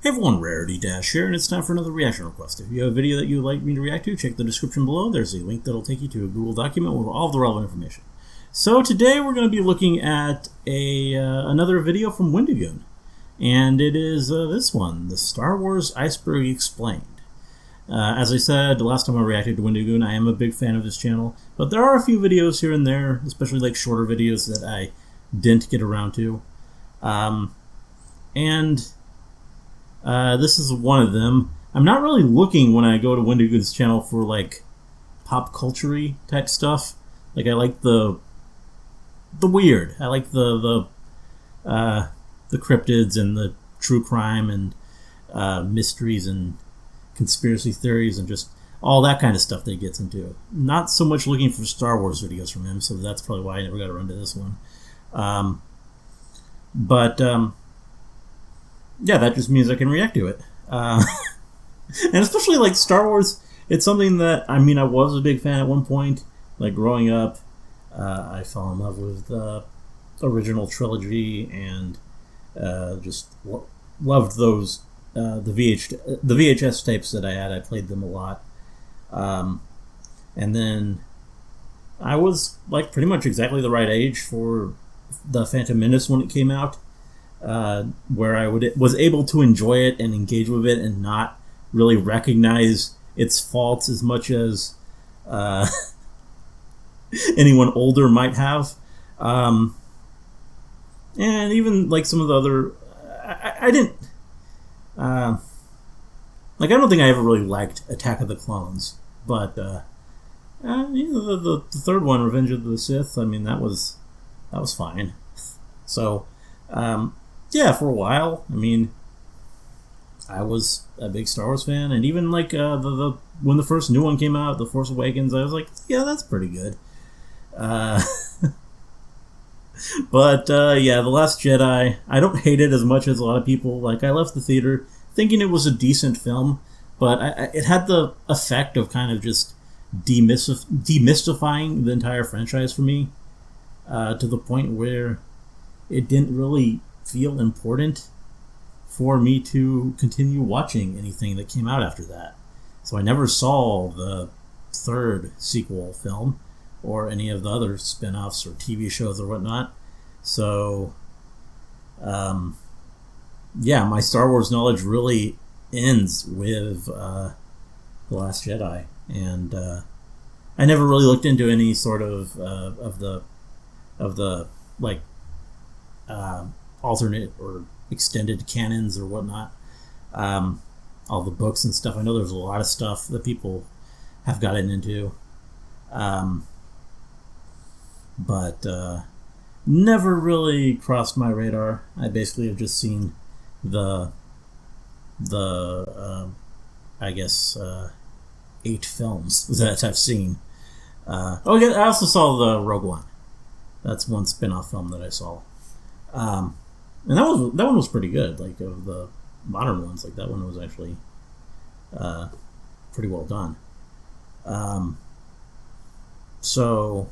Hey everyone, Rarity Dash here, and it's time for another reaction request. If you have a video that you would like me to react to, check the description below. There's a link that'll take you to a Google document with all of the relevant information. So today we're going to be looking at another video from Wendigoon, and it is this one, the Star Wars Iceberg Explained. As I said the last time I reacted to Wendigoon, I am a big fan of this channel, but there are a few videos here and there, especially like shorter videos, that I didn't get around to. This is one of them. I'm not really looking when I go to Wendigoon's channel for like pop culture-y type stuff. Like I like the weird. I like the cryptids and the true crime and mysteries and conspiracy theories and just all that kind of stuff that he gets into. Not so much looking for Star Wars videos from him, so that's probably why I never got around to this one. Yeah, that just means I can react to it. And especially like Star Wars, it's something that, I mean, I was a big fan at one point. Like growing up, I fell in love with the original trilogy and just loved those, the VHS tapes that I had. I played them a lot. And then I was like pretty much exactly the right age for the Phantom Menace when it came out. Where I was able to enjoy it and engage with it and not really recognize its faults as much as anyone older might have. And even like some of the other, I didn't like. I don't think I ever really liked Attack of the Clones, but the third one, Revenge of the Sith. I mean, that was fine. So. Yeah, for a while. I mean, I was a big Star Wars fan, and even like when the first new one came out, The Force Awakens, I was like, yeah, that's pretty good. But yeah, The Last Jedi, I don't hate it as much as a lot of people. Like, I left the theater thinking it was a decent film, but it had the effect of kind of just demystifying the entire franchise for me, to the point where it didn't really feel important for me to continue watching anything that came out after that. So I never saw the third sequel film or any of the other spin-offs or TV shows or whatnot. So yeah, my Star Wars knowledge really ends with The Last Jedi, and I never really looked into any sort of the like alternate or extended canons or whatnot, all the books and stuff. I know there's a lot of stuff that people have gotten into, but never really crossed my radar. I basically have just seen the I guess 8 films that I've seen. Oh yeah, I also saw the Rogue One. That's one spin-off film that I saw. And that one was pretty good. Like, of the modern ones, like that one was actually pretty well done. So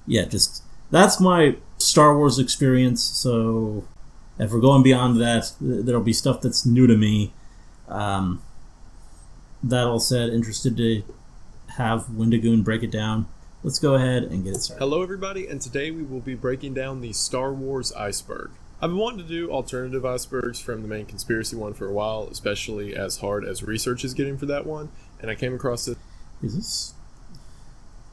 yeah, just that's my Star Wars experience. So if we're going beyond that, there'll be stuff that's new to me. That all said, interested to have Wendigoon break it down. Let's go ahead and get it started. Hello everybody, and today we will be breaking down the Star Wars Iceberg. I've been wanting to do alternative icebergs from the main conspiracy one for a while, especially as hard as research is getting for that one, and I came across this. Is this?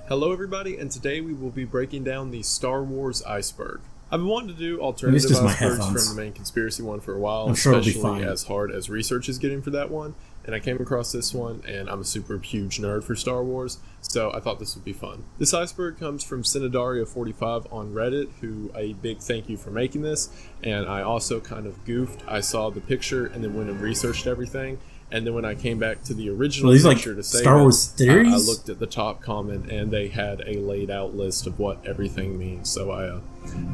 Hello everybody, and today we will be breaking down the Star Wars Iceberg. I've been wanting to do alternative icebergs from the main conspiracy one for a while, especially as hard as research is getting for that one, and I came across this one, and I'm a super huge nerd for Star Wars, so I thought this would be fun. This iceberg comes from Cinedaria45 on Reddit, who a big thank you for making this, and I also kind of goofed. I saw the picture and then went and researched everything, and then when I came back to the original picture to say Star Wars theories, I looked at the top comment, and they had a laid out list of what everything means, so I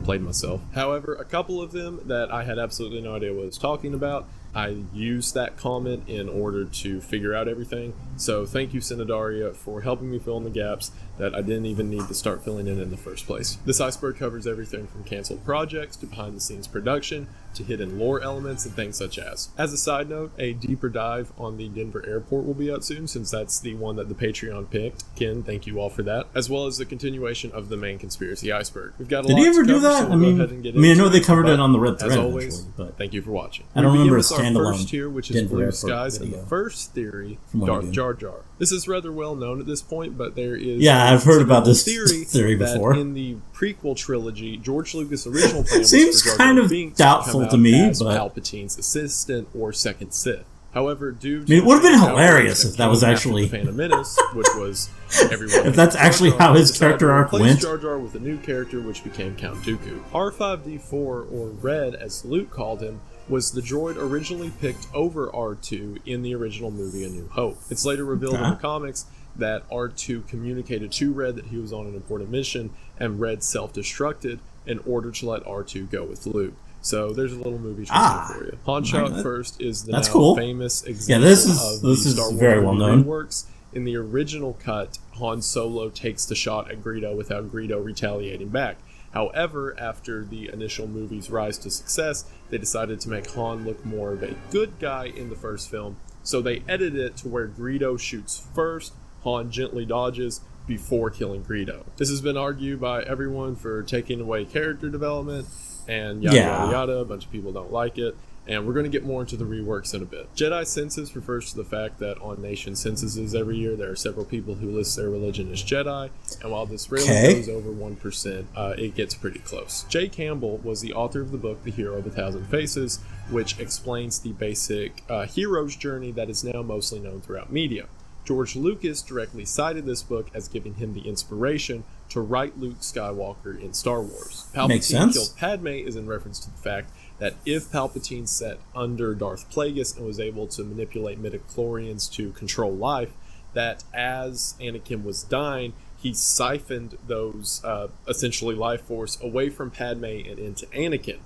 played myself. However, a couple of them that I had absolutely no idea what I was talking about, I used that comment in order to figure out everything. So thank you, Cinedaria, for helping me fill in the gaps that I didn't even need to start filling in the first place. This iceberg covers everything from canceled projects to behind-the-scenes production to hidden lore elements and things such as. As a side note, a deeper dive on the Denver airport will be out soon, since that's the one that the Patreon picked. Ken, thank you all for that. As well as the continuation of the main conspiracy iceberg. We've got a lot Did he to ever cover, do that? so I mean, I know they covered it on the red thread. As always, actually, but thank you for watching. I don't remember a standalone our first tier, which is Denver Blue airport Skies, and video the first theory, from Darth Wendigoon. Jar Jar. This is rather well known at this point, but there is I've heard about this theory before. That in the prequel trilogy, George Lucas' original plan was seems for Jar kind Jar of Binks doubtful to to come me, out as but Palpatine's assistant or second Sith. However, due to it would have been the hilarious if that was after actually the Phantom Menace, which was everyone. if that's actually how his character arc went. Jar Jar with a new character, which became Count Dooku. R5D4, or Red, as Luke called him, was the droid originally picked over R2 in the original movie A New Hope. It's later revealed in the comics that R2 communicated to Red that he was on an important mission, and Red self-destructed in order to let R2 go with Luke. So there's a little movie trailer for you. Han Shot First is the now cool. famous example this of the Star Wars very well known. Works. In the original cut, Han Solo takes the shot at Greedo without Greedo retaliating back. However, after the initial movie's rise to success, they decided to make Han look more of a good guy in the first film, so they edited it to where Greedo shoots first, Han gently dodges before killing Greedo. This has been argued by everyone for taking away character development, and yada yada yada. A bunch of people don't like it, and we're going to get more into the reworks in a bit. Jedi census refers to the fact that on nation censuses every year, there are several people who list their religion as Jedi, and while this rarely goes over 1%, it gets pretty close. Jay Campbell was the author of the book The Hero of a Thousand Faces, which explains the basic hero's journey that is now mostly known throughout media. George Lucas directly cited this book as giving him the inspiration to write Luke Skywalker in Star Wars. Palpatine killed Padme is in reference to the fact that if Palpatine sat under Darth Plagueis and was able to manipulate midichlorians to control life, that as Anakin was dying, he siphoned those essentially life force away from Padme and into Anakin,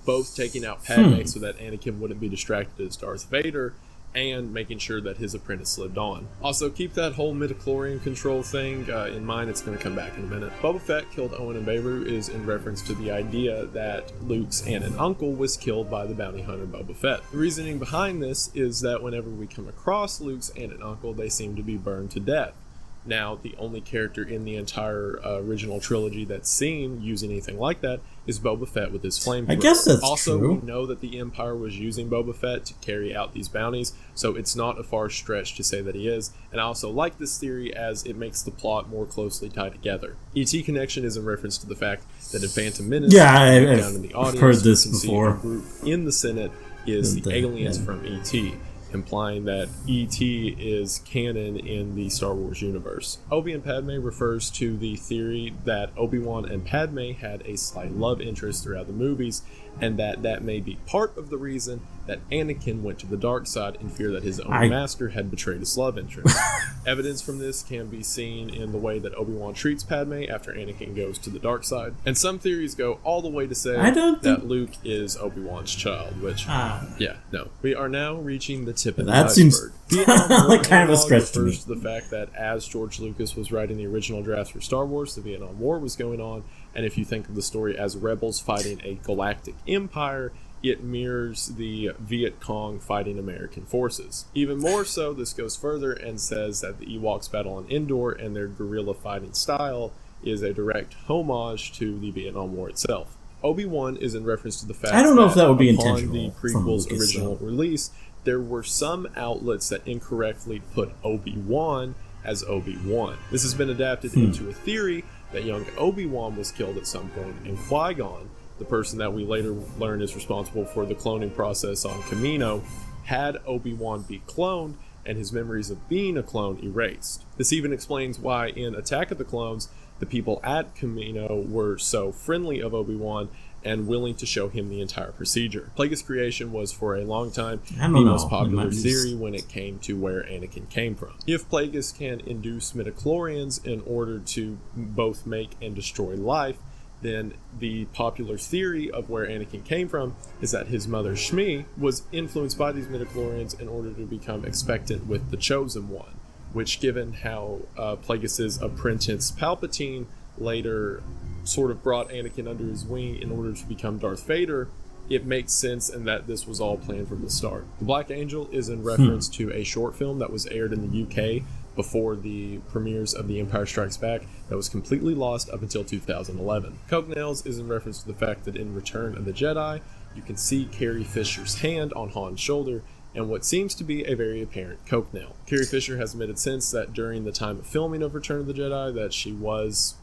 both taking out Padme so that Anakin wouldn't be distracted as Darth Vader, and making sure that his apprentice lived on. Also, keep that whole midichlorian control thing in mind. It's going to come back in a minute. Boba Fett killed Owen and Beru is in reference to the idea that Luke's aunt and uncle was killed by the bounty hunter Boba Fett. The reasoning behind this is that whenever we come across Luke's aunt and uncle, they seem to be burned to death. Now, the only character in the entire original trilogy that's seen using anything like that is Boba Fett with his flamethrower. I guess that's also, true. we know that the Empire was using Boba Fett to carry out these bounties, so it's not a far stretch to say that he is. And I also like this theory as it makes the plot more closely tied together. E.T. connection is in reference to the fact that in Phantom Menace, down in the audience, I've heard this you can before. See a group in the Senate is the aliens from E.T., implying that E.T. is canon in the Star Wars universe. Obi and Padme refers to the theory that Obi-Wan and Padme had a slight love interest throughout the movies, and that may be part of the reason that Anakin went to the dark side in fear that his own master had betrayed his love interest. Evidence from this can be seen in the way that Obi-Wan treats Padme after Anakin goes to the dark side. And some theories go all the way to say that Luke is Obi-Wan's child, which, we are now reaching the tip of the iceberg. Seems like kind of a stretch to me. The fact that as George Lucas was writing the original drafts for Star Wars, the Vietnam War was going on, and if you think of the story as rebels fighting a galactic empire, it mirrors the Viet Cong fighting American forces. Even more so, this goes further and says that the Ewoks battle on Endor and their guerrilla fighting style is a direct homage to the Vietnam War itself. Obi-Wan is in reference to the fact that would be upon intentional the prequel's original release, there were some outlets that incorrectly put Obi-Wan as Obi-Wan. This has been adapted into a theory that young Obi-Wan was killed at some point, and Qui-Gon, the person that we later learn is responsible for the cloning process on Kamino, had Obi-Wan be cloned and his memories of being a clone erased. This even explains why in Attack of the Clones, the people at Kamino were so friendly of Obi-Wan and willing to show him the entire procedure. Plagueis creation was for a long time the most popular theory when it came to where Anakin came from. If Plagueis can induce midichlorians in order to both make and destroy life, then the popular theory of where Anakin came from is that his mother Shmi was influenced by these midichlorians in order to become expectant with the Chosen One, which, given how Plagueis' apprentice Palpatine later sort of brought Anakin under his wing in order to become Darth Vader, it makes sense and that this was all planned from the start. The Black Angel is in reference to a short film that was aired in the UK before the premieres of The Empire Strikes Back that was completely lost up until 2011. Coke Nails is in reference to the fact that in Return of the Jedi, you can see Carrie Fisher's hand on Han's shoulder and what seems to be a very apparent coke nail. Carrie Fisher has admitted since that during the time of filming of Return of the Jedi that she was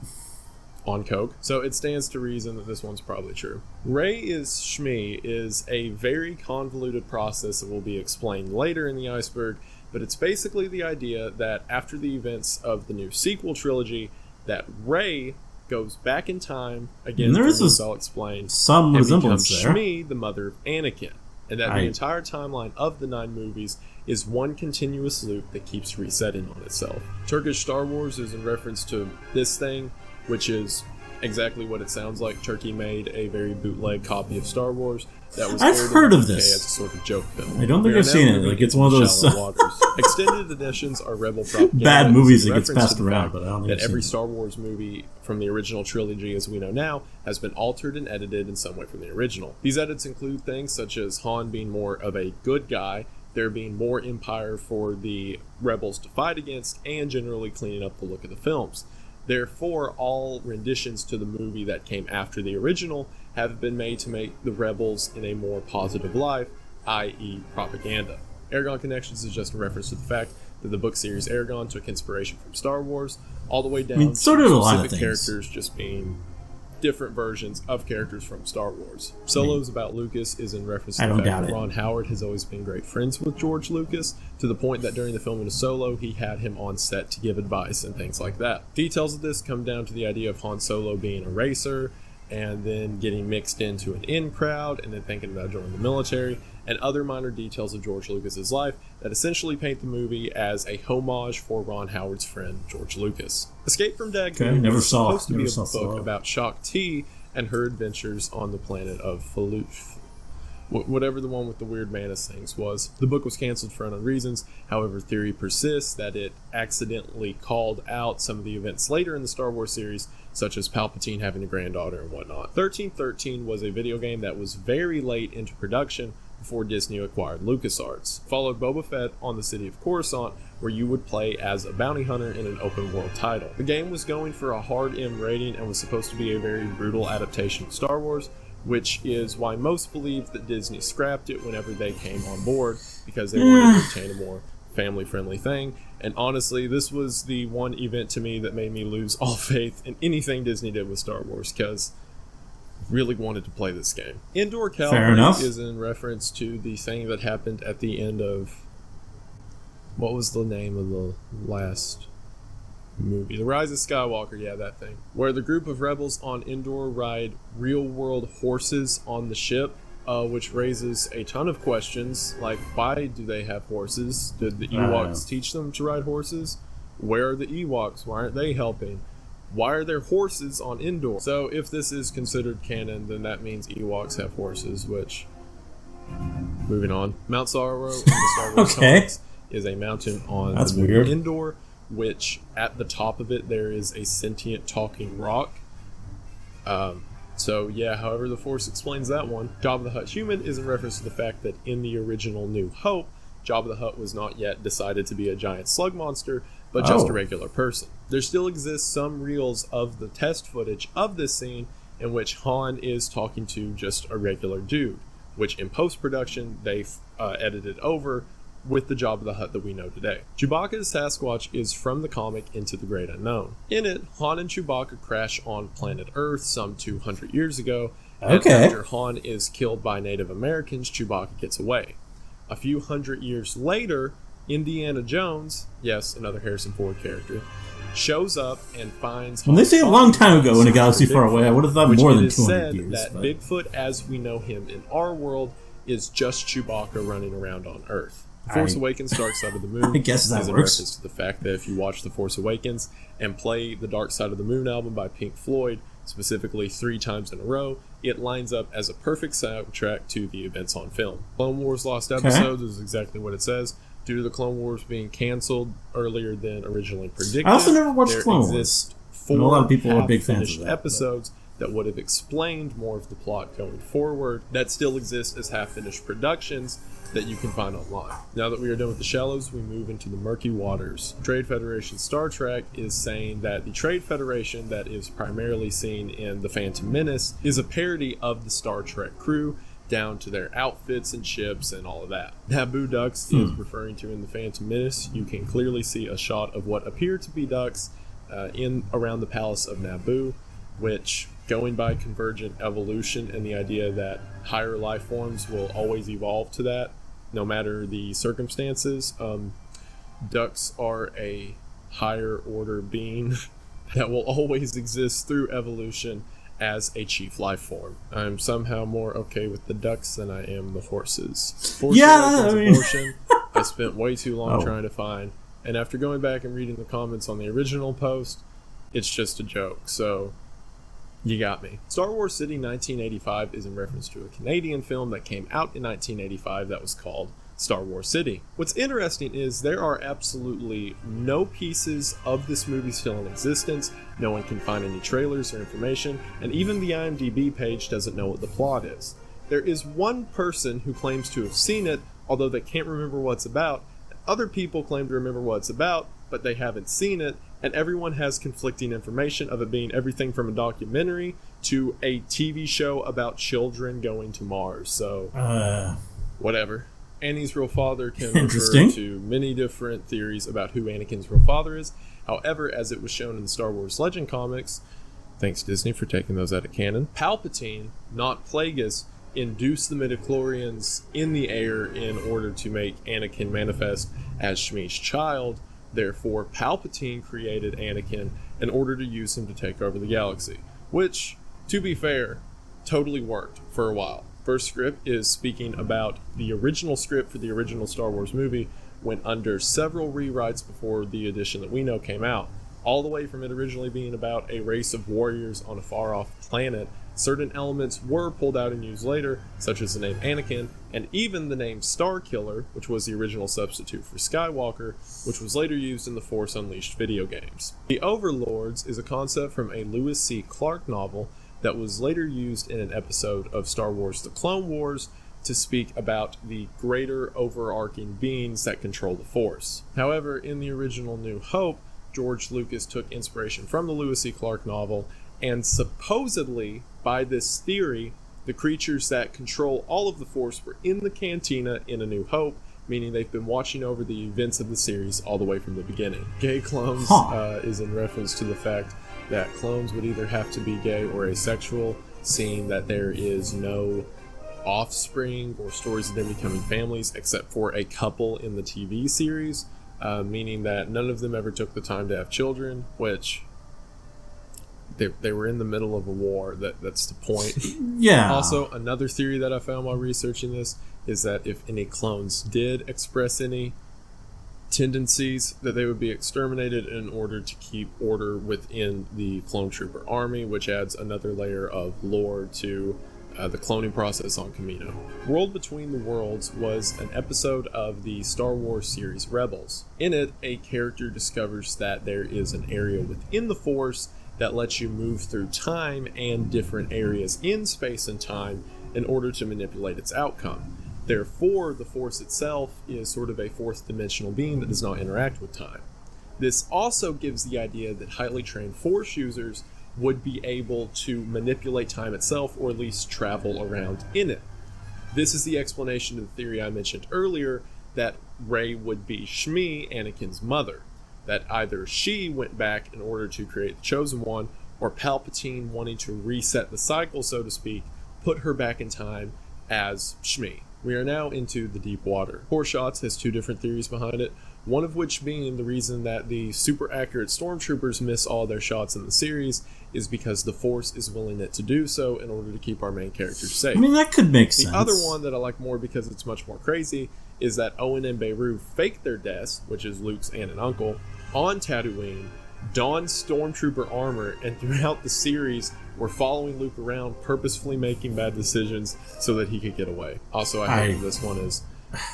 on coke, so it stands to reason that this one's probably true. Rey is Shmi is a very convoluted process that will be explained later in the Iceberg, but it's basically the idea that after the events of the new sequel trilogy, that Rey goes back in time, again, as I'll explain, some and resemblance becomes there. Shmi, the mother of Anakin, and that the entire timeline of the 9 movies is one continuous loop that keeps resetting on itself. Turkish Star Wars is in reference to this thing, which is exactly what it sounds like. Turkey made a very bootleg copy of Star Wars that was I've heard of this as a sort of joke film. I don't think I've seen it. Like, it's one of those extended editions are rebel propaganda. Bad movies that gets passed around, but I don't think that every Star Wars movie from the original trilogy as we know now has been altered and edited in some way from the original. These edits include things such as Han being more of a good guy, there being more Empire for the rebels to fight against, and generally cleaning up the look of the films. Therefore, all renditions to the movie that came after the original have been made to make the rebels in a more positive light, i.e. propaganda. Aragon Connections is just a reference to the fact that the book series Aragon took inspiration from Star Wars, all the way down to specific characters just being different versions of characters from Star Wars. Solos About Lucas is in reference to the fact that Ron Howard has always been great friends with George Lucas, to the point that during the filming of Solo, he had him on set to give advice and things like that. Details of this come down to the idea of Han Solo being a racer, and then getting mixed into an in crowd, and then thinking about joining the military, and other minor details of George Lucas's life that essentially paint the movie as a homage for Ron Howard's friend George Lucas. Escape from Dagoon was supposed to be a book about Shaak Ti and her adventures on the planet of Faluth. Whatever the one with the weird mantis things was. The book was canceled for unknown reasons. However, theory persists that it accidentally called out some of the events later in the Star Wars series, such as Palpatine having a granddaughter and whatnot. 1313 was a video game that was very late into production before Disney acquired LucasArts. Followed Boba Fett on the city of Coruscant, where you would play as a bounty hunter in an open world title. The game was going for a hard M rating and was supposed to be a very brutal adaptation of Star Wars, which is why most believe that Disney scrapped it whenever they came on board, because they wanted to obtain a more family-friendly thing. And honestly, this was the one event to me that made me lose all faith in anything Disney did with Star Wars, because I really wanted to play this game. Endor Calvary is in reference to the thing that happened at the end of... what was the name of the last movie? The Rise of Skywalker, yeah, that thing. Where the group of rebels on Endor ride real-world horses on the ship, which raises a ton of questions, like, why do they have horses? Did the Ewoks teach them to ride horses? Where are the Ewoks? Why aren't they helping? Why are there horses on Endor? So if this is considered canon, then that means Ewoks have horses, which... moving on. Mount Sorrow in the Star Wars comics is a mountain on the moon Endor, which at the top of it there is a sentient talking rock. So yeah, however the Force explains that one. Jabba the Hutt human is in reference to the fact that in the original New Hope, Jabba the Hutt was not yet decided to be a giant slug monster, but just a regular person. There still exists some reels of the test footage of this scene in which Han is talking to just a regular dude, which in post-production they've edited over with the Jabba the Hutt that we know today. Chewbacca's Sasquatch is from the comic Into the Great Unknown. In it, Han and Chewbacca crash on planet Earth some 200 years ago, and after Han is killed by Native Americans, Chewbacca gets away. A few hundred years later, Indiana Jones, yes, another Harrison Ford character, shows up and finds... When they say a long time ago in a galaxy far away, I would have thought more than 200 years. That Bigfoot, as we know him in our world, is just Chewbacca running around on Earth. The Force Awakens Dark Side of the Moon I guess that is in works. reference to the fact that if you watch The Force Awakens and play the Dark Side of the Moon album by Pink Floyd, specifically 3 times in a row, it lines up as a perfect soundtrack to the events on film. Clone Wars Lost Episodes is exactly what it says. Due to the Clone Wars being canceled earlier than originally predicted, I also never watched Clone Wars. 4 a lot of people are big fans of that, episodes that would have explained more of the plot going forward that still exist as half-finished productions that you can find online. Now that we are done with the shallows, we move into the murky waters. Trade Federation Star Trek is saying that the Trade Federation that is primarily seen in The Phantom Menace is a parody of the Star Trek crew, down to their outfits and ships and all of that. Naboo ducks is referring to in The Phantom Menace. You can clearly see a shot of what appear to be ducks in around the palace of Naboo, which, going by convergent evolution and the idea that higher life forms will always evolve to that, no matter the circumstances, ducks are a higher order being that will always exist through evolution as a chief life form. I'm somehow more okay with the ducks than I am the horses. Abortion, I spent way too long trying to find, and after going back and reading the comments on the original post, it's just a joke, so you got me. Star Wars City 1985 is in reference to a Canadian film that came out in 1985 that was called Star Wars City. What's interesting is there are absolutely no pieces of this movie still in existence. No one can find any trailers or information, and even the IMDb page doesn't know what the plot is. There is one person who claims to have seen it, although they can't remember what it's about. Other people claim to remember what it's about, but they haven't seen it, and everyone has conflicting information of it being everything from a documentary to a TV show about children going to Mars. So, whatever. Annie's real father can refer to many different theories about who Anakin's real father is. However, as it was shown in the Star Wars Legend comics, thanks Disney for taking those out of canon, Palpatine, not Plagueis, induced the midichlorians in the air in order to make Anakin manifest as Shmi's child. Therefore, Palpatine created Anakin in order to use him to take over the galaxy, which, to be fair, totally worked for a while. First script is speaking about the original script for the original Star Wars movie went under several rewrites before the edition that we know came out. All the way from it originally being about a race of warriors on a far-off planet, certain elements were pulled out and used later, such as the name Anakin, and even the name Starkiller, which was the original substitute for Skywalker, which was later used in the Force Unleashed video games. The Overlords is a concept from a Lewis C. Clark novel that was later used in an episode of Star Wars The Clone Wars to speak about the greater overarching beings that control the Force. However, in the original New Hope, George Lucas took inspiration from the Lewis C. Clark novel, and supposedly, by this theory, the creatures that control all of the Force were in the Cantina in A New Hope, meaning they've been watching over the events of the series all the way from the beginning. Gay clones is in reference to the fact that clones would either have to be gay or asexual, seeing that there is no offspring or stories of them becoming families except for a couple in the TV series, meaning that none of them ever took the time to have children, which they were in the middle of a war. That's the point. Yeah. Also, another theory that I found while researching this is that if any clones did express any tendencies, that they would be exterminated in order to keep order within the clone trooper army, which adds another layer of lore to the cloning process on Kamino. World Between the Worlds was an episode of the Star Wars series Rebels. In it, a character discovers that there is an area within the Force that lets you move through time and different areas in space and time in order to manipulate its outcome. Therefore, the Force itself is sort of a fourth dimensional being that does not interact with time. This also gives the idea that highly trained Force users would be able to manipulate time itself, or at least travel around in it. This is the explanation of the theory I mentioned earlier, that Rey would be Shmi, Anakin's mother. That either she went back in order to create the Chosen One, or Palpatine, wanting to reset the cycle, so to speak, put her back in time as Shmi. We are now into the deep water. Poor Shots has two different theories behind it, one of which being the reason that the super accurate stormtroopers miss all their shots in the series is because the Force is willing it to do so in order to keep our main characters safe. I mean, that could make sense. The other one that I like more because it's much more crazy is that Owen and Beru faked their deaths, which is Luke's aunt and uncle, on Tatooine, donned stormtrooper armor, and throughout the series were following Luke around, purposefully making bad decisions so that he could get away. Also, I have this one is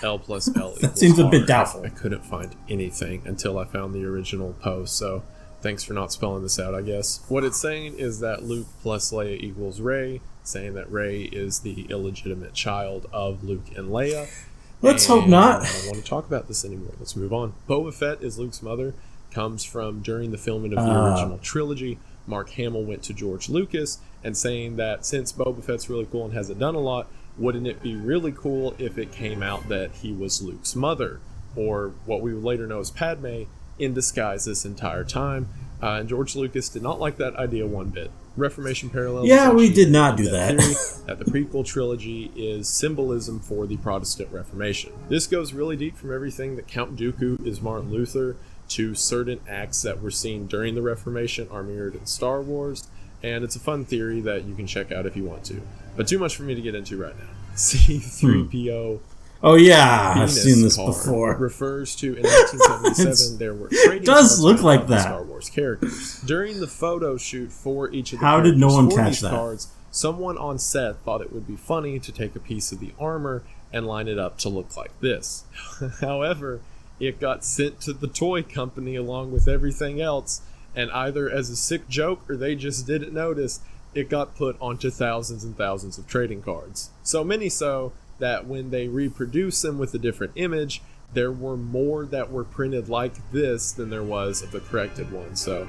L plus L that seems a bit doubtful. I couldn't find anything until I found the original post, so thanks for not spelling this out, I guess. What it's saying is that Luke plus Leia equals Rey, saying that Rey is the illegitimate child of Luke and Leia. Let's hope not. I don't want to talk about this anymore. Let's move on. Boba Fett is Luke's mother. Comes from during the filming of the original trilogy. Mark Hamill went to George Lucas and saying that since Boba Fett's really cool and hasn't done a lot, wouldn't it be really cool if it came out that he was Luke's mother, or what we would later know as Padme, in disguise this entire time? And George Lucas did not like that idea one bit. Reformation parallels. Yeah, we did not do that. That the prequel trilogy is symbolism for the Protestant Reformation. This goes really deep from everything that Count Dooku is Martin Luther to certain acts that were seen during the Reformation are mirrored in Star Wars, and it's a fun theory that you can check out if you want to. But too much for me to get into right now. C-3PO. Oh yeah, I've seen this before. Refers to in 1977 there were trading does look like that Star Wars characters. During the photo shoot for each of the How did no one catch that? Cards, someone on set thought it would be funny to take a piece of the armor and line it up to look like this. However, it got sent to the toy company along with everything else, and either as a sick joke or they just didn't notice, it got put onto thousands and thousands of trading cards. So many so that when they reproduce them with a different image, there were more that were printed like this than there was of the corrected one. So,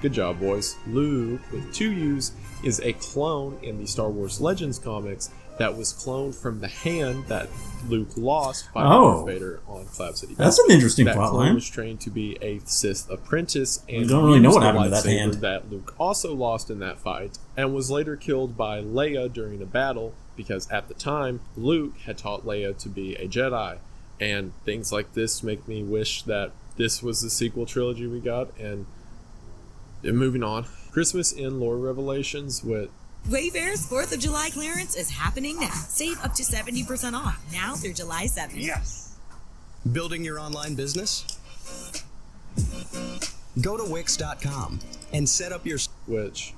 good job, boys. Luke, with 2 U's, is a clone in the Star Wars Legends comics that was cloned from the hand that Luke lost by Darth Vader on Cloud City. That's an interesting plotline. That clone was trained to be a Sith apprentice, and we don't really know what happened to that hand. That Luke also lost in that fight, and was later killed by Leia during a battle, because at the time, Luke had taught Leia to be a Jedi. And things like this make me wish that this was the sequel trilogy we got. And moving on. Christmas in Lore Revelations with... Wayfair's 4th of July clearance is happening now. Save up to 70% off now through July 7th. Yes! Building your online business? Go to Wix.com and set up your... Which,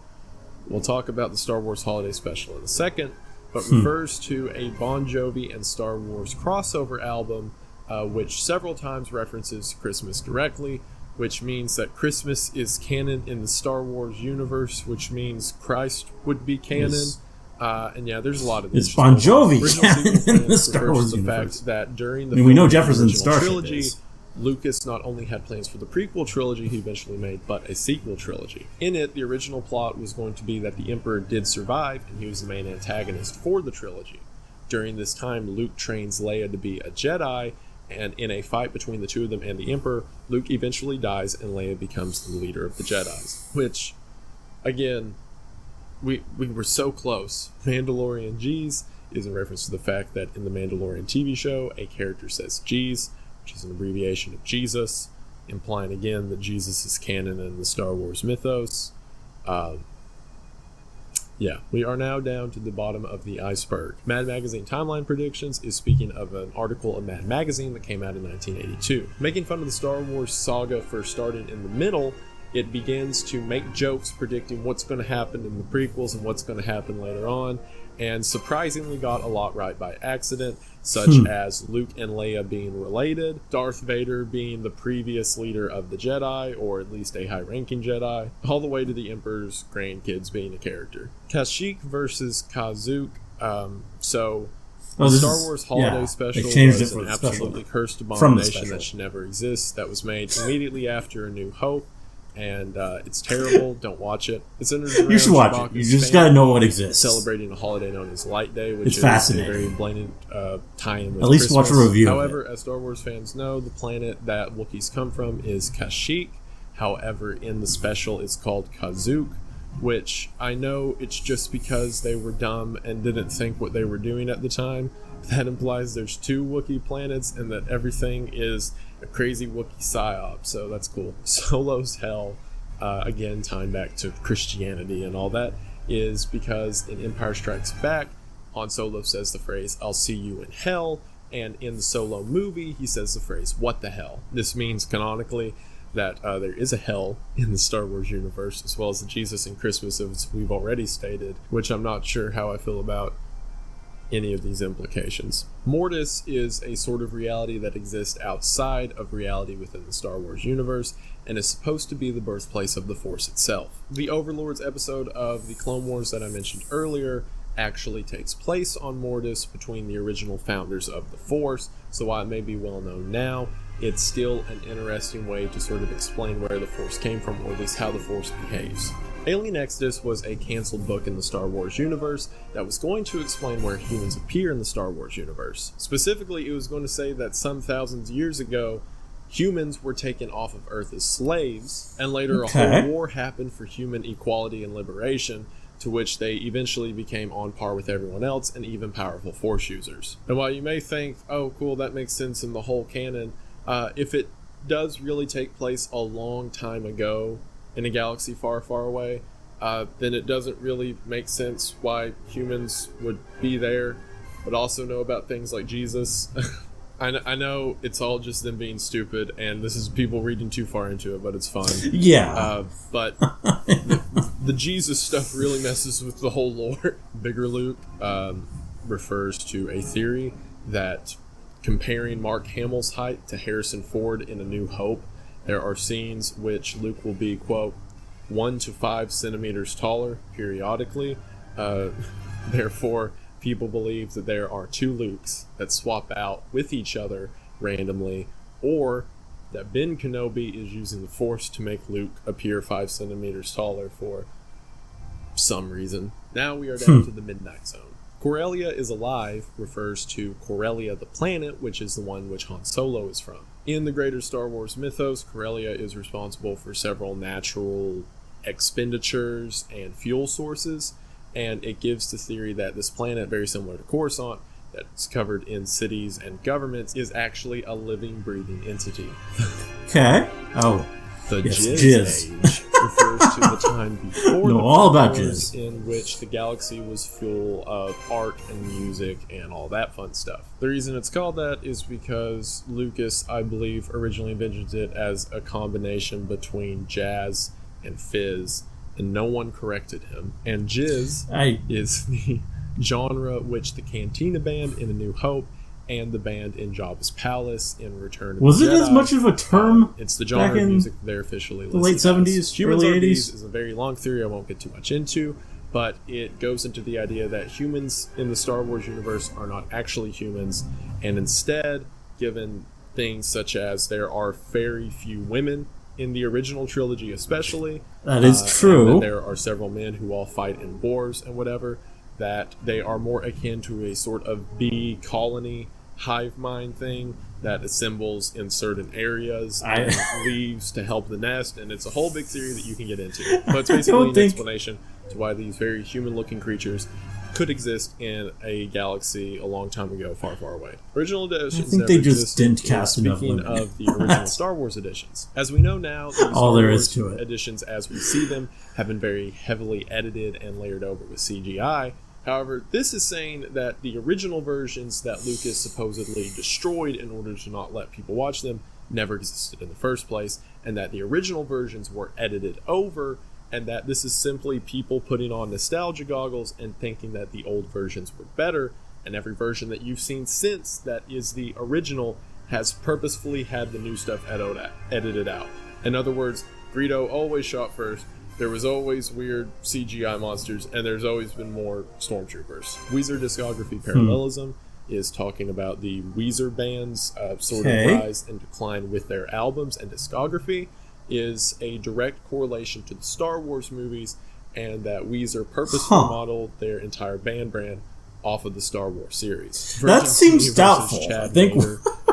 we'll talk about the Star Wars Holiday Special in a second, but refers to a Bon Jovi and Star Wars crossover album, which several times references Christmas directly, which means that Christmas is canon in the Star Wars universe, which means Christ would be canon. Yes. And yeah, there's a lot of this. It's Bon Jovi in the Star Wars universe. Fact that during the we know Jefferson's trilogy, Lucas not only had plans for the prequel trilogy he eventually made, but a sequel trilogy. In it, the original plot was going to be that the Emperor did survive, and he was the main antagonist for the trilogy. During this time, Luke trains Leia to be a Jedi, and in a fight between the two of them and the Emperor, Luke eventually dies, and Leia becomes the leader of the Jedis. Which, again, we were so close. Mandalorian G's is in reference to the fact that in the Mandalorian TV show, a character says G's, which is an abbreviation of Jesus, implying again that Jesus is canon in the Star Wars mythos. Yeah, we are now down to the bottom of the iceberg. Mad Magazine Timeline Predictions is speaking of an article in Mad Magazine that came out in 1982. Making fun of the Star Wars saga for starting in the middle, it begins to make jokes predicting what's going to happen in the prequels and what's going to happen later on, and surprisingly got a lot right by accident, such as Luke and Leia being related, Darth Vader being the previous leader of the Jedi, or at least a high-ranking Jedi, all the way to the Emperor's grandkids being a character. Kashyyyk versus Kazook. Star Wars Holiday Special was an absolutely cursed abomination that should never exist, that was made immediately after A New Hope. And it's terrible. Don't watch it. It's you should watch it. You just gotta know what exists. Celebrating a holiday known as Light Day, which is fascinating. A very blatant tie-in with At least Christmas. Watch a review. However, as Star Wars fans know, the planet that Wookiees come from is Kashyyyk. However, in the special, it's called Kazook, which I know it's just because they were dumb and didn't think what they were doing at the time. That implies there's 2 Wookiee planets and that everything is a crazy Wookiee psyop, so that's cool. Solo's hell, again tying back to Christianity and all that, is because in Empire Strikes Back, Han Solo says the phrase, "I'll see you in hell," and in the Solo movie, he says the phrase, "What the hell?" This means, canonically, that there is a hell in the Star Wars universe, as well as the Jesus and Christmas, as we've already stated, which I'm not sure how I feel about any of these implications. Mortis is a sort of reality that exists outside of reality within the Star Wars universe, and is supposed to be the birthplace of the Force itself. The Overlords episode of the Clone Wars that I mentioned earlier actually takes place on Mortis between the original founders of the Force, so while it may be well known now, it's still an interesting way to sort of explain where the Force came from, or at least how the Force behaves. Alien Exodus was a cancelled book in the Star Wars universe that was going to explain where humans appear in the Star Wars universe. Specifically, it was going to say that some thousands of years ago, humans were taken off of Earth as slaves, and later a whole war happened for human equality and liberation, to which they eventually became on par with everyone else and even powerful Force users. And while you may think, oh cool, that makes sense in the whole canon, if it does really take place a long time ago in a galaxy far, far away, then it doesn't really make sense why humans would be there, but also know about things like Jesus. I know it's all just them being stupid, and this is people reading too far into it, but it's fun. Yeah. But the Jesus stuff really messes with the whole lore. Bigger Luke refers to a theory that comparing Mark Hamill's height to Harrison Ford in A New Hope, there are scenes which Luke will be, quote, 1 to 5 centimeters taller periodically. Therefore, people believe that there are two Lukes that swap out with each other randomly, or that Ben Kenobi is using the Force to make Luke appear 5 centimeters taller for some reason. Now we are down to the Midnight Zone. Corellia is alive refers to Corellia the planet, which is the one which Han Solo is from. In the greater Star Wars mythos, Corellia is responsible for several natural expenditures and fuel sources, and it gives the theory that this planet, very similar to Coruscant, that's covered in cities and governments, is actually a living, breathing entity. Okay. Oh. The Jizz Age refers to the time before the all about Wars, jizz, in which the galaxy was full of art and music and all that fun stuff. The reason it's called that is because Lucas, I believe, originally envisioned it as a combination between jazz and fizz, and no one corrected him. And jizz is the genre which the Cantina Band in A New Hope and the band in Jabba's Palace in Return of the Jedi. Was it as much of a term? It's the genre of music they're officially listed the late 70s, early 80s? Is a very long theory I won't get too much into, but it goes into the idea that humans in the Star Wars universe are not actually humans, and instead, given things such as there are very few women in the original trilogy especially. That is true. And there are several men who all fight in wars and whatever, that they are more akin to a sort of bee colony hive mind thing that assembles in certain areas and leaves to help the nest, and it's a whole big theory that you can get into. But it's basically an explanation to why these very human-looking creatures could exist in a galaxy a long time ago, far, far away. Original editions. I think they just didn't cast enough women. Speaking of the original Star Wars editions, as we know now, the all there is to it. Editions as we see them have been very heavily edited and layered over with CGI. However, this is saying that the original versions that Lucas supposedly destroyed in order to not let people watch them never existed in the first place, and that the original versions were edited over, and that this is simply people putting on nostalgia goggles and thinking that the old versions were better, and every version that you've seen since that is the original has purposefully had the new stuff edited out. In other words, Greedo always shot first, there was always weird CGI monsters, and there's always been more stormtroopers. Weezer discography parallelism is talking about the Weezer band's sort of rise and decline with their albums, and discography is a direct correlation to the Star Wars movies, and that Weezer purposely modeled their entire band brand off of the Star Wars series. That seems doubtful. I think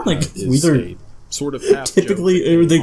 like Weezer sort of typically are they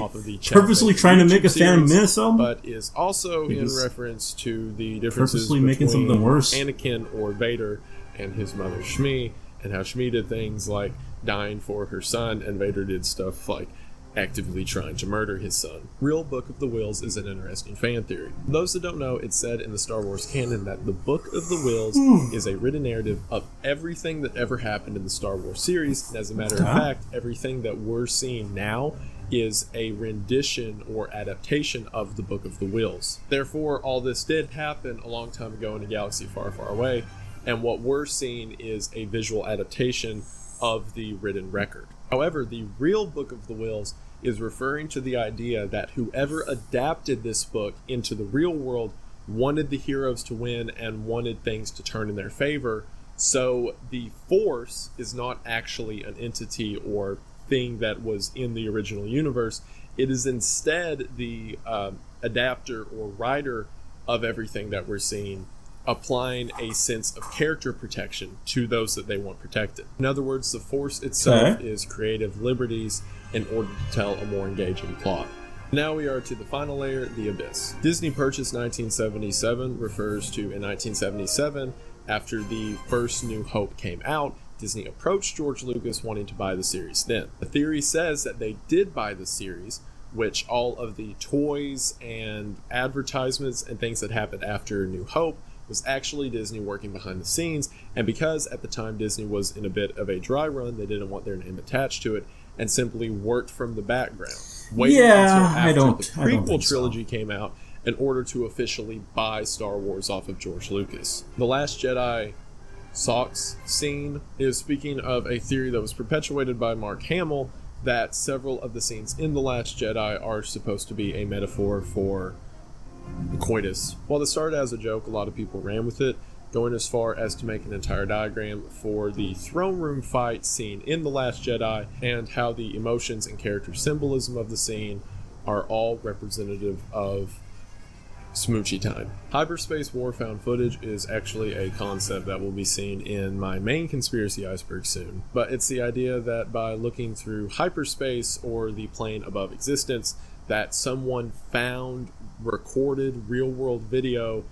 purposely trying to make a Phantom Menace album, but is also in reference to the differences purposely making something worse. Anakin or Vader and his mother Shmi, and how Shmi did things like dying for her son, and Vader did stuff like actively trying to murder his son. Real Book of the Wills is an interesting fan theory. For those that don't know, it's said in the Star Wars canon that the Book of the Wills is a written narrative of everything that ever happened in the Star Wars series, and as a matter of fact, everything that we're seeing now is a rendition or adaptation of the Book of the Wills. Therefore, all this did happen a long time ago in a galaxy far, far away, and what we're seeing is a visual adaptation of the written record. However, the real Book of the Wills is referring to the idea that whoever adapted this book into the real world wanted the heroes to win and wanted things to turn in their favor. So the Force is not actually an entity or thing that was in the original universe. It is instead the adapter or writer of everything that we're seeing, applying a sense of character protection to those that they want protected. In other words, the Force itself is creative liberties in order to tell a more engaging plot. Now we are to the final layer, the Abyss. Disney Purchase 1977 refers to in 1977, after the first New Hope came out, Disney approached George Lucas wanting to buy the series then. The theory says that they did buy the series, which all of the toys and advertisements and things that happened after New Hope was actually Disney working behind the scenes, and because at the time Disney was in a bit of a dry run, they didn't want their name attached to it, and simply worked from the background, waiting until after the prequel trilogy came out in order to officially buy Star Wars off of George Lucas. The Last Jedi socks scene is speaking of a theory that was perpetuated by Mark Hamill, that several of the scenes in The Last Jedi are supposed to be a metaphor for coitus. While this started as a joke, a lot of people ran with it, going as far as to make an entire diagram for the throne room fight scene in The Last Jedi, and how the emotions and character symbolism of the scene are all representative of smoochy time. Hyperspace war found footage is actually a concept that will be seen in my main conspiracy iceberg soon, but it's the idea that by looking through hyperspace or the plane above existence, that someone found recorded real-world video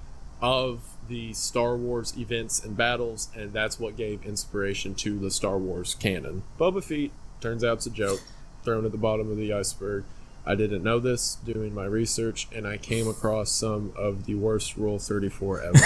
of the Star Wars events and battles, and that's what gave inspiration to the Star Wars canon. Boba Fett turns out it's a joke, thrown at the bottom of the iceberg. I didn't know this doing my research, and I came across some of the worst Rule 34 ever.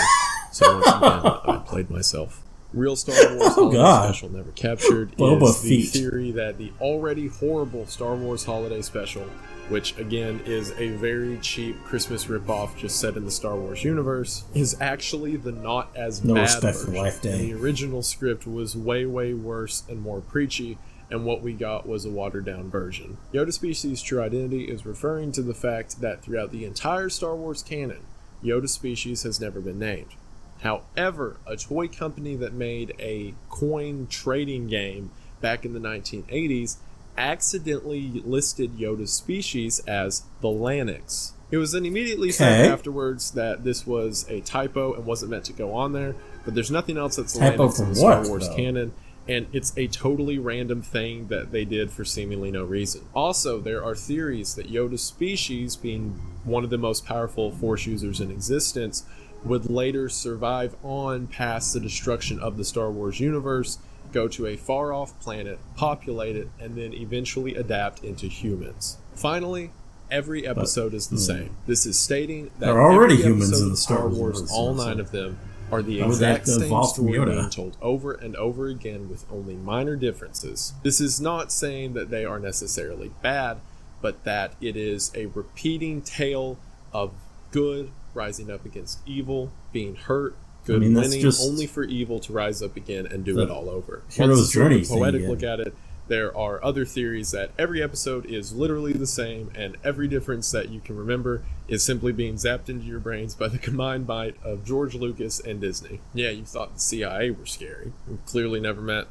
So once again, I played myself. Real Star Wars Holiday Special Never Captured is the theory that the already horrible Star Wars Holiday Special, which again is a very cheap Christmas ripoff just set in the Star Wars universe, is actually the not as bad version. And the original script was way, way worse and more preachy, and what we got was a watered-down version. Yoda Species' true identity is referring to the fact that throughout the entire Star Wars canon, Yoda Species has never been named. However, a toy company that made a coin trading game back in the 1980s accidentally listed Yoda's species as the Lanix. It was then immediately said afterwards that this was a typo and wasn't meant to go on there, but there's nothing else that's Lanix in the Star Wars canon, and it's a totally random thing that they did for seemingly no reason. Also, there are theories that Yoda's species, being one of the most powerful Force users in existence, would later survive on past the destruction of the Star Wars universe, go to a far-off planet, populate it, and then eventually adapt into humans. Finally, every episode is the same. This is stating that there are already humans in the Star Wars, all 9 of them, are the exact same story being told over and over again with only minor differences. This is not saying that they are necessarily bad, but that it is a repeating tale of good rising up against evil, being hurt, good winning, only for evil to rise up again and do it all over. Hero's journey. Poetic look at it. There are other theories that every episode is literally the same, and every difference that you can remember is simply being zapped into your brains by the combined might of George Lucas and Disney. Yeah, you thought the CIA were scary. You clearly never met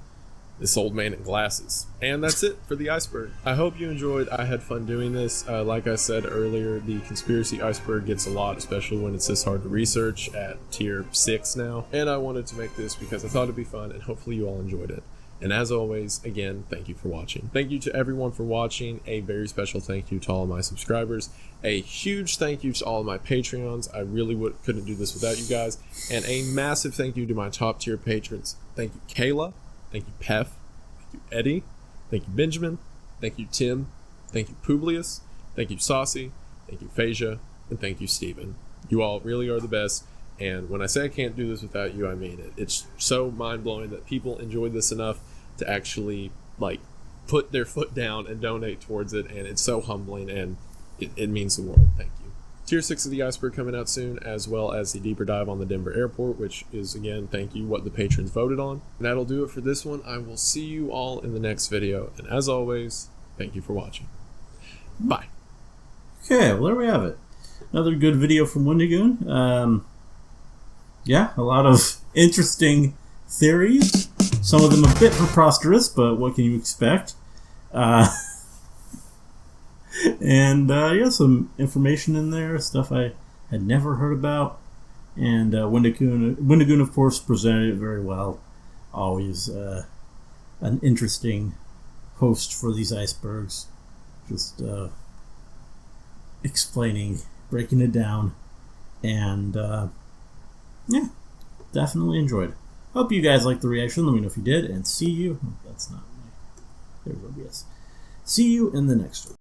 this old man in glasses. And that's it for the iceberg. I hope you enjoyed. I had fun doing this. Like I said earlier, the conspiracy iceberg gets a lot, especially when it's this hard to research at tier 6 now. And I wanted to make this because I thought it'd be fun, and hopefully you all enjoyed it. And as always, again, thank you for watching. Thank you to everyone for watching. A very special thank you to all of my subscribers. A huge thank you to all of my Patreons. I really couldn't do this without you guys. And a massive thank you to my top tier patrons. Thank you, Kayla. Thank you, Pef. Thank you, Eddie. Thank you, Benjamin. Thank you, Tim. Thank you, Publius. Thank you, Saucy. Thank you, Phasia. And thank you, Steven. You all really are the best. And when I say I can't do this without you, I mean it. It's so mind-blowing that people enjoyed this enough to actually, like, put their foot down and donate towards it. And it's so humbling, and it means the world. Thank you. Tier 6 of the Iceberg coming out soon, as well as the deeper dive on the Denver airport, which is, again, thank you, what the patrons voted on. And that'll do it for this one. I will see you all in the next video. And as always, thank you for watching. Bye. Okay, well, there we have it. Another good video from Wendigoon. Yeah, a lot of interesting theories. Some of them a bit preposterous, but what can you expect? And yeah, some information in there, stuff I had never heard about. And Wendigoon, of course, presented it very well. Always an interesting host for these icebergs. Just explaining, breaking it down, and yeah, definitely enjoyed. Hope you guys liked the reaction. Let me know if you did, and see you. That's not me. There's OBS. See you in the next one.